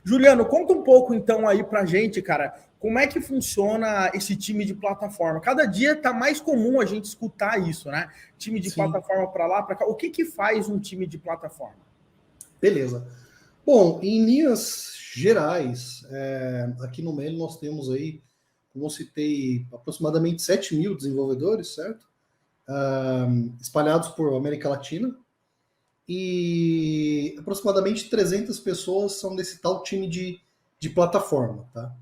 Juliano, conta um pouco então aí pra gente, cara, como é que funciona esse time de plataforma? Cada dia tá mais comum a gente escutar isso, né? Time de Sim. plataforma para lá, para cá. O que que faz um time de plataforma? Beleza. Bom, em linhas gerais, aqui no Meli nós temos aí, como eu citei, aproximadamente 7 mil desenvolvedores, certo? Espalhados por América Latina. E aproximadamente 300 pessoas são desse tal time de plataforma, tá?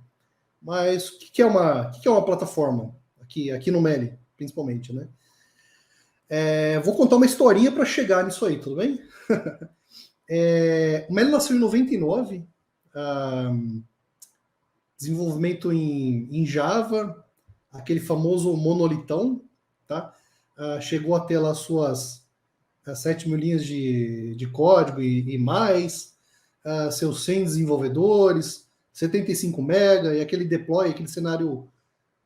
Mas o que é uma plataforma? Aqui no Meli, principalmente, né? Vou contar uma historinha para chegar nisso aí, tudo bem? O Meli nasceu em 99, desenvolvimento em Java, aquele famoso monolitão, tá? Chegou a ter lá suas 7 mil linhas de código e mais, seus 100 desenvolvedores, 75 mega, e aquele deploy, aquele cenário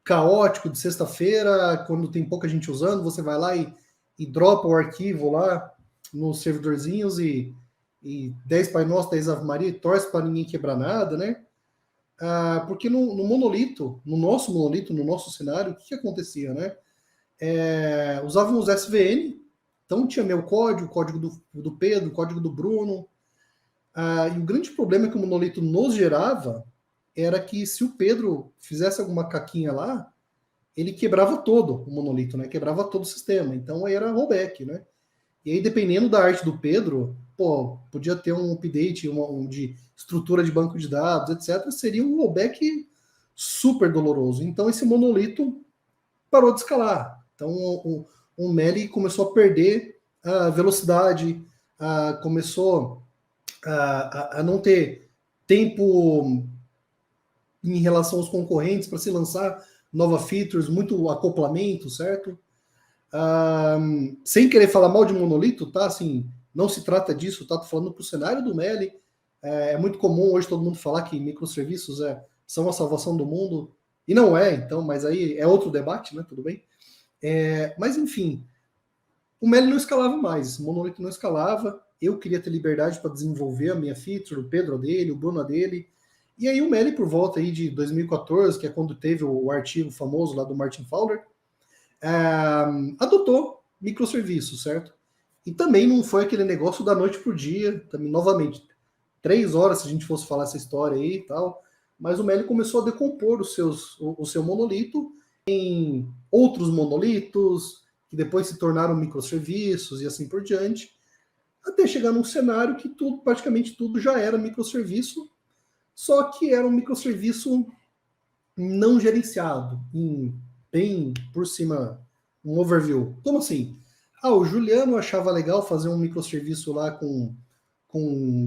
caótico de sexta-feira, quando tem pouca gente usando, você vai lá e dropa o arquivo lá nos servidorzinhos e 10 Pai Nosso, 10 Ave Maria, e torce para ninguém quebrar nada, né? Porque no monolito, no nosso monolito, no nosso cenário, o que acontecia, né? Usávamos SVN, então tinha meu código, o código do Pedro, o código do Bruno, e o grande problema que o monolito nos gerava era que se o Pedro fizesse alguma caquinha lá, ele quebrava todo o monolito, né? Quebrava todo o sistema. Então aí era rollback, né? E aí, dependendo da arte do Pedro, podia ter um update de estrutura de banco de dados, etc. Seria um rollback super doloroso. Então esse monolito parou de escalar. Então o Meli começou a perder a velocidade, começou a não ter tempo em relação aos concorrentes para se lançar novas features, muito acoplamento, certo? Sem querer falar mal de monolito, tá? Assim, não se trata disso, tá? Tô falando para o cenário do Meli. É muito comum hoje todo mundo falar que microserviços são a salvação do mundo, e não é, então, mas aí é outro debate, né? Tudo bem. Mas enfim, o Meli não escalava mais, o monolito não escalava. Eu queria ter liberdade para desenvolver a minha feature, o Pedro a dele, o Bruno a dele. E aí o Meli, por volta aí de 2014, que é quando teve o artigo famoso lá do Martin Fowler, adotou microserviços, certo? E também não foi aquele negócio da noite pro dia, também, novamente, 3 horas se a gente fosse falar essa história aí e tal, mas o Meli começou a decompor o seu monolito em outros monolitos, que depois se tornaram microserviços e assim por diante, até chegar num cenário que praticamente tudo já era microserviço, só que era um microserviço não gerenciado, bem por cima, um overview. Como assim? O Juliano achava legal fazer um microserviço lá com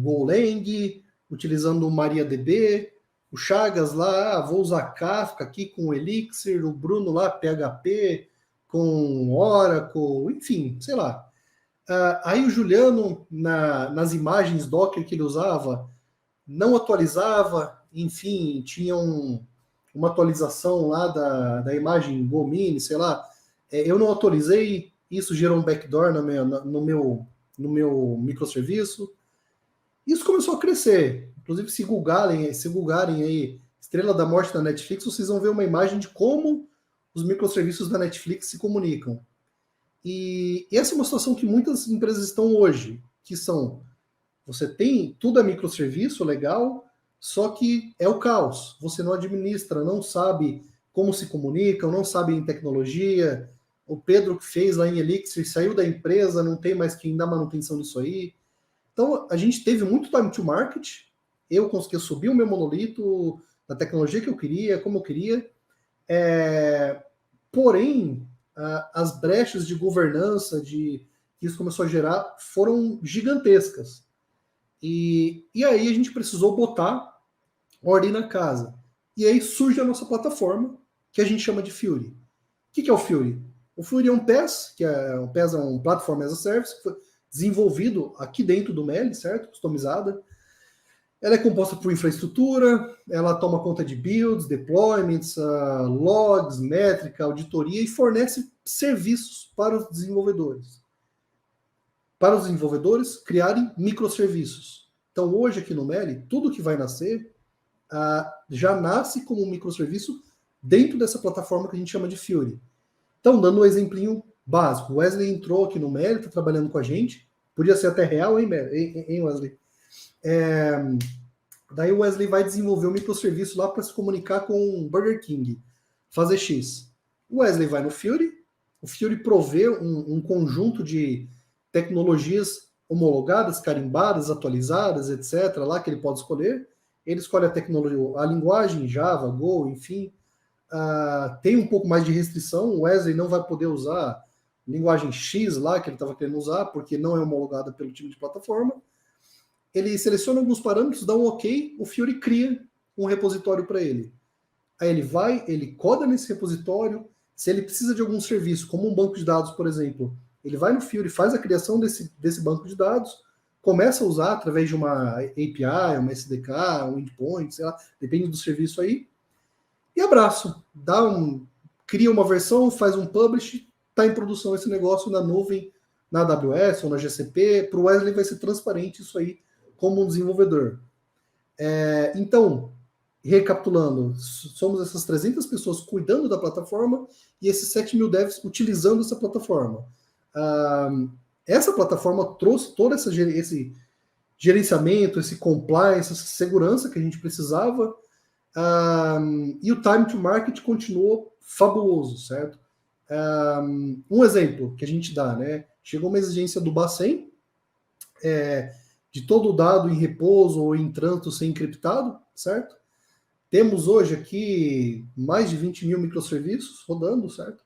Golang, utilizando o MariaDB, o Chagas lá, vou usar Kafka aqui com Elixir, o Bruno lá, PHP, com Oracle, enfim, sei lá. Aí o Juliano, nas imagens Docker que ele usava, não atualizava, enfim, tinha uma atualização lá da imagem GoMini, sei lá. Eu não atualizei, isso gerou um backdoor no meu microserviço. Isso começou a crescer. Inclusive, se googarem aí Estrela da Morte da Netflix, vocês vão ver uma imagem de como os microserviços da Netflix se comunicam. E essa é uma situação que muitas empresas estão hoje, que são, você tem tudo é microserviço, legal, só que é o caos. Você não administra, não sabe como se comunicam, não sabe em tecnologia. O Pedro que fez lá em Elixir saiu da empresa, não tem mais quem dá manutenção disso aí. Então, a gente teve muito time to market. Eu consegui subir o meu monolito da tecnologia que eu queria, como eu queria. Porém, as brechas de governança que isso começou a gerar foram gigantescas. E aí a gente precisou botar ordem na casa. E aí surge a nossa plataforma, que a gente chama de Fury. O que é o Fury? O Fury é um PaaS, que é um Platform as a Service, que foi desenvolvido aqui dentro do Meli, certo? Customizada. Ela é composta por infraestrutura, ela toma conta de builds, deployments, logs, métrica, auditoria e fornece serviços para os desenvolvedores. Para os desenvolvedores criarem microserviços. Então, hoje aqui no Meli, tudo que vai nascer já nasce como um microserviço dentro dessa plataforma que a gente chama de Fury. Então, dando um exemplinho básico, o Wesley entrou aqui no Meli, está trabalhando com a gente, podia ser até real, hein, Wesley? Daí o Wesley vai desenvolver um microserviço lá para se comunicar com o Burger King, fazer X. O Wesley vai no Fury, o Fury provê um conjunto de tecnologias homologadas, carimbadas, atualizadas, etc., lá que ele pode escolher. Ele escolhe a tecnologia, a linguagem, Java, Go, enfim. Tem um pouco mais de restrição, o Wesley não vai poder usar linguagem X lá, que ele estava querendo usar, porque não é homologada pelo time de plataforma. Ele seleciona alguns parâmetros, dá um OK, o Fury cria um repositório para ele. Aí ele vai, ele coda nesse repositório, se ele precisa de algum serviço, como um banco de dados, por exemplo, ele vai no Fury, faz a criação desse banco de dados, começa a usar através de uma API, uma SDK, um endpoint, sei lá, depende do serviço aí, e abraço. Cria uma versão, faz um publish, está em produção esse negócio na nuvem, na AWS ou na GCP. Para o Wesley vai ser transparente isso aí como um desenvolvedor. Então, recapitulando, somos essas 300 pessoas cuidando da plataforma e esses 7 mil devs utilizando essa plataforma. Essa plataforma trouxe todo esse gerenciamento, esse compliance, essa segurança que a gente precisava, e o time to market continuou fabuloso, certo? Um exemplo que a gente dá, né? Chegou uma exigência do Bacen, de todo o dado em repouso ou em trânsito ser encriptado, certo? Temos hoje aqui mais de 20 mil microserviços rodando, certo?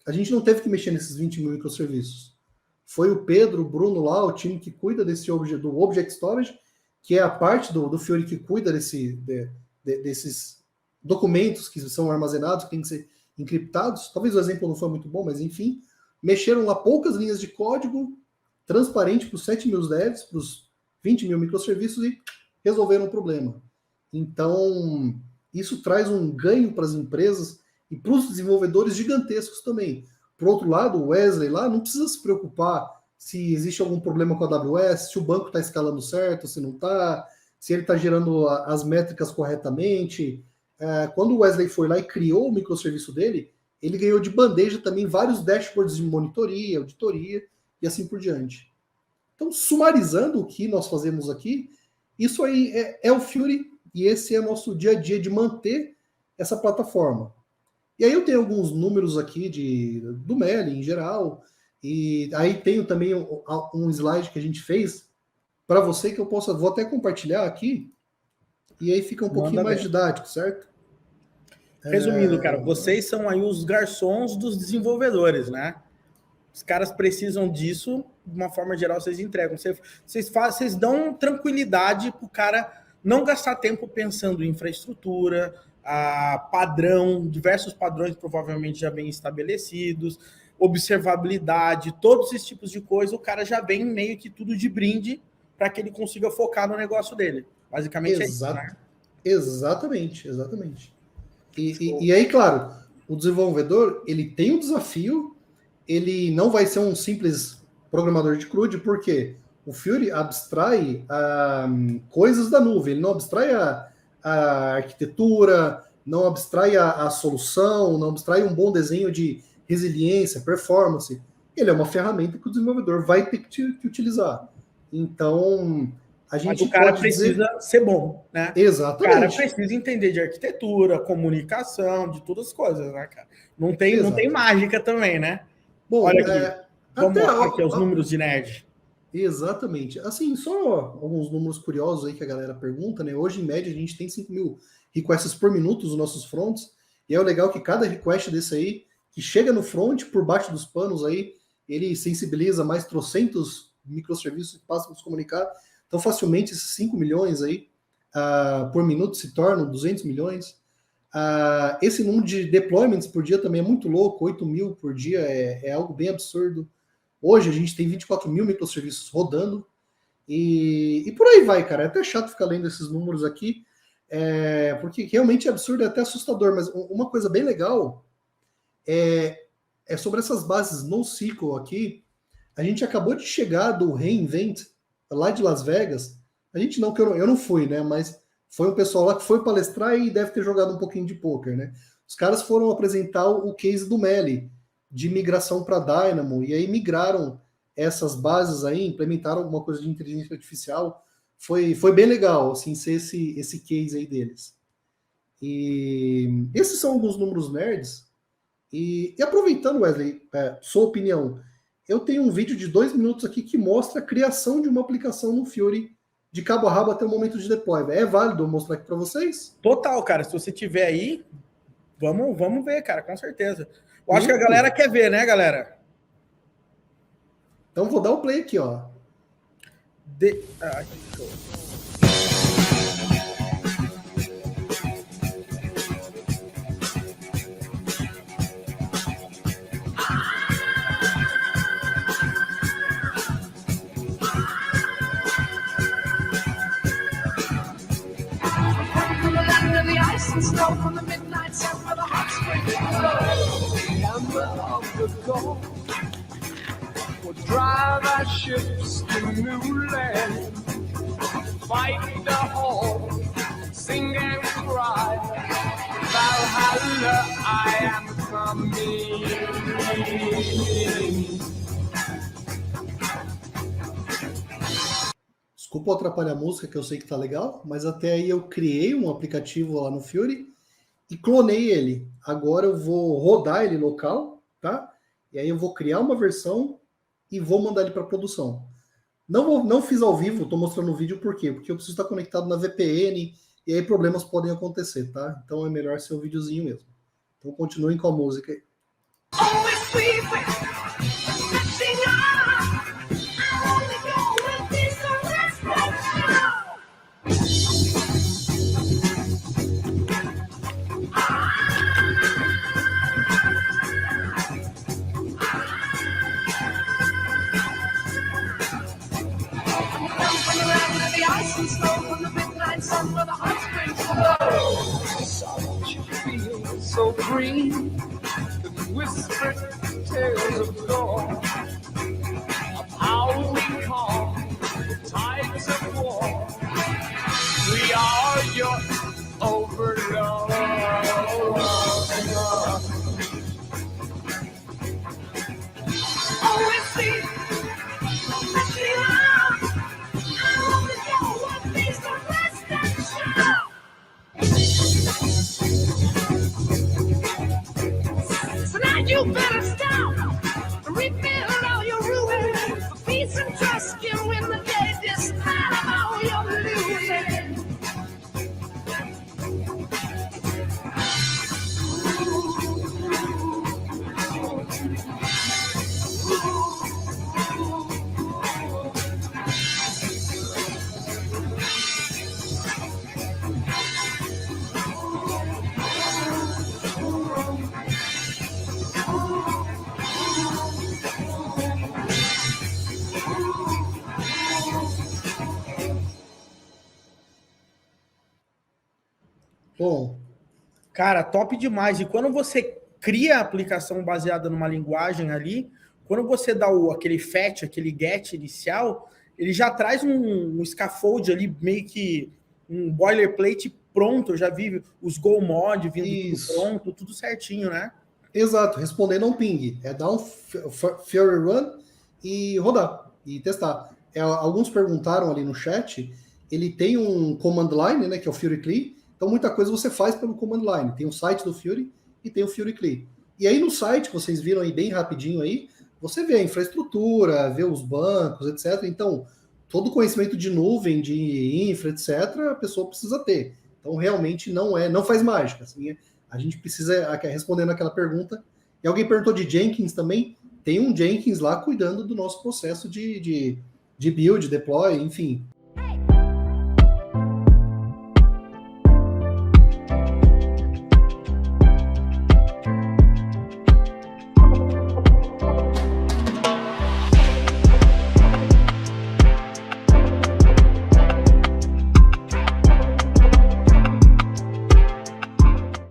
A gente não teve que mexer nesses 20 mil microserviços. Foi o Pedro, o Bruno lá, o time que cuida do Object Storage, que é a parte do Fury que cuida desses documentos que são armazenados, que têm que ser encriptados. Talvez o exemplo não foi muito bom, mas enfim. Mexeram lá poucas linhas de código, transparente para os 7 mil devs, para os 20 mil microserviços e resolveram o problema. Então, isso traz um ganho para as empresas e para os desenvolvedores gigantescos também. Por outro lado, o Wesley lá não precisa se preocupar se existe algum problema com a AWS, se o banco está escalando certo, se não está, se ele está gerando as métricas corretamente. Quando o Wesley foi lá e criou o microserviço dele, ele ganhou de bandeja também vários dashboards de monitoria, auditoria e assim por diante. Então, sumarizando o que nós fazemos aqui, isso aí é o Fury e esse é o nosso dia a dia de manter essa plataforma. E aí eu tenho alguns números aqui do Meli em geral, e aí tenho também um slide que a gente fez para você que vou até compartilhar aqui, e aí fica um pouquinho mais didático, certo? Resumindo, cara, vocês são aí os garçons dos desenvolvedores, né? Os caras precisam disso, de uma forma geral, vocês entregam. Vocês dão tranquilidade para o cara não gastar tempo pensando em infraestrutura, padrão, diversos padrões provavelmente já bem estabelecidos, observabilidade, todos esses tipos de coisa, o cara já vem meio que tudo de brinde para que ele consiga focar no negócio dele. Basicamente é isso, né? Exatamente. E aí, claro, o desenvolvedor, ele tem um desafio, ele não vai ser um simples programador de CRUD, porque o Fury abstrai coisas da nuvem, ele não abstrai a arquitetura, não abstrai a solução, não abstrai um bom desenho de resiliência, performance. Ele é uma ferramenta que o desenvolvedor vai ter que utilizar. Então, a gente Mas o cara precisa ser bom, né? Exatamente. O cara precisa entender de arquitetura, comunicação, de todas as coisas, né, cara? Não tem mágica também, né? Bom, olha aqui. Vamos mostrar aqui os números de nerd. Exatamente. Assim, só alguns números curiosos aí que a galera pergunta, né? Hoje, em média, a gente tem 5 mil requests por minuto nos nossos fronts, e é o legal que cada request desse aí, que chega no front, por baixo dos panos aí, ele sensibiliza mais trocentos microserviços que passam a se comunicar. Então, facilmente, esses 5 milhões aí por minuto se tornam 200 milhões. Esse número de deployments por dia também é muito louco, 8 mil por dia é algo bem absurdo. Hoje a gente tem 24 mil microserviços rodando e por aí vai, cara. É até chato ficar lendo esses números aqui, porque realmente é absurdo, é até assustador, mas uma coisa bem legal é sobre essas bases NoSQL aqui. A gente acabou de chegar do reInvent lá de Las Vegas, a gente não, que eu não fui, né? Mas foi um pessoal lá que foi palestrar e deve ter jogado um pouquinho de poker, né? Os caras foram apresentar o case do Meli, de migração para Dynamo, e aí migraram essas bases aí, implementaram alguma coisa de inteligência artificial. Foi bem legal, assim, ser esse case aí deles. E esses são alguns números nerds. E aproveitando, Wesley, sua opinião, eu tenho um vídeo de 2 minutos aqui que mostra a criação de uma aplicação no Fiori de cabo a rabo até o momento de deploy. É válido eu mostrar aqui para vocês? Total, cara. Se você tiver aí, vamos ver, cara, com certeza. Eu acho que a galera quer ver, né, galera? Então vou dar o play aqui, ó. Show. Snow from the midnight sun where the hot springs flow. Hammer of the gold will drive our ships to new land. Fight the whole, sing and cry. Valhalla, I am coming. Desculpa atrapalhar a música, que eu sei que tá legal, mas até aí eu criei um aplicativo lá no Fiori e clonei ele. Agora eu vou rodar ele local, tá? E aí eu vou criar uma versão e vou mandar ele para produção. Não fiz ao vivo, tô mostrando o vídeo por quê? Porque eu preciso estar conectado na VPN e aí problemas podem acontecer, tá? Então é melhor ser um videozinho mesmo. Então continuem com a música aí. So green, the whispered tales of yore, of how we calm the tides of war. We are your overlord. Always see, let me love. I only know what is the rest and show. So now you better stop, rebuild all your ruins. For peace and trust can win the day, despite of all your losing. Bom, cara, top demais. E quando você cria a aplicação baseada numa linguagem ali, quando você dá aquele fetch, aquele get inicial, ele já traz um scaffold ali, meio que um boilerplate pronto. Eu já vi os go mod vindo tudo pronto, tudo certinho, né? Exato, respondendo a um ping. É dar um Fiori Run e rodar, e testar. Alguns perguntaram ali no chat, ele tem um command line, né, que é o Fiori CLI. Então, muita coisa você faz pelo command line. Tem o site do Fiori e tem o Fiori CLI. E aí, no site, vocês viram aí bem rapidinho aí, você vê a infraestrutura, vê os bancos, etc. Então, todo conhecimento de nuvem, de infra, etc., a pessoa precisa ter. Então, realmente, não faz mágica. Assim, a gente precisa, respondendo aquela pergunta. E alguém perguntou de Jenkins também. Tem um Jenkins lá cuidando do nosso processo de build, deploy, enfim.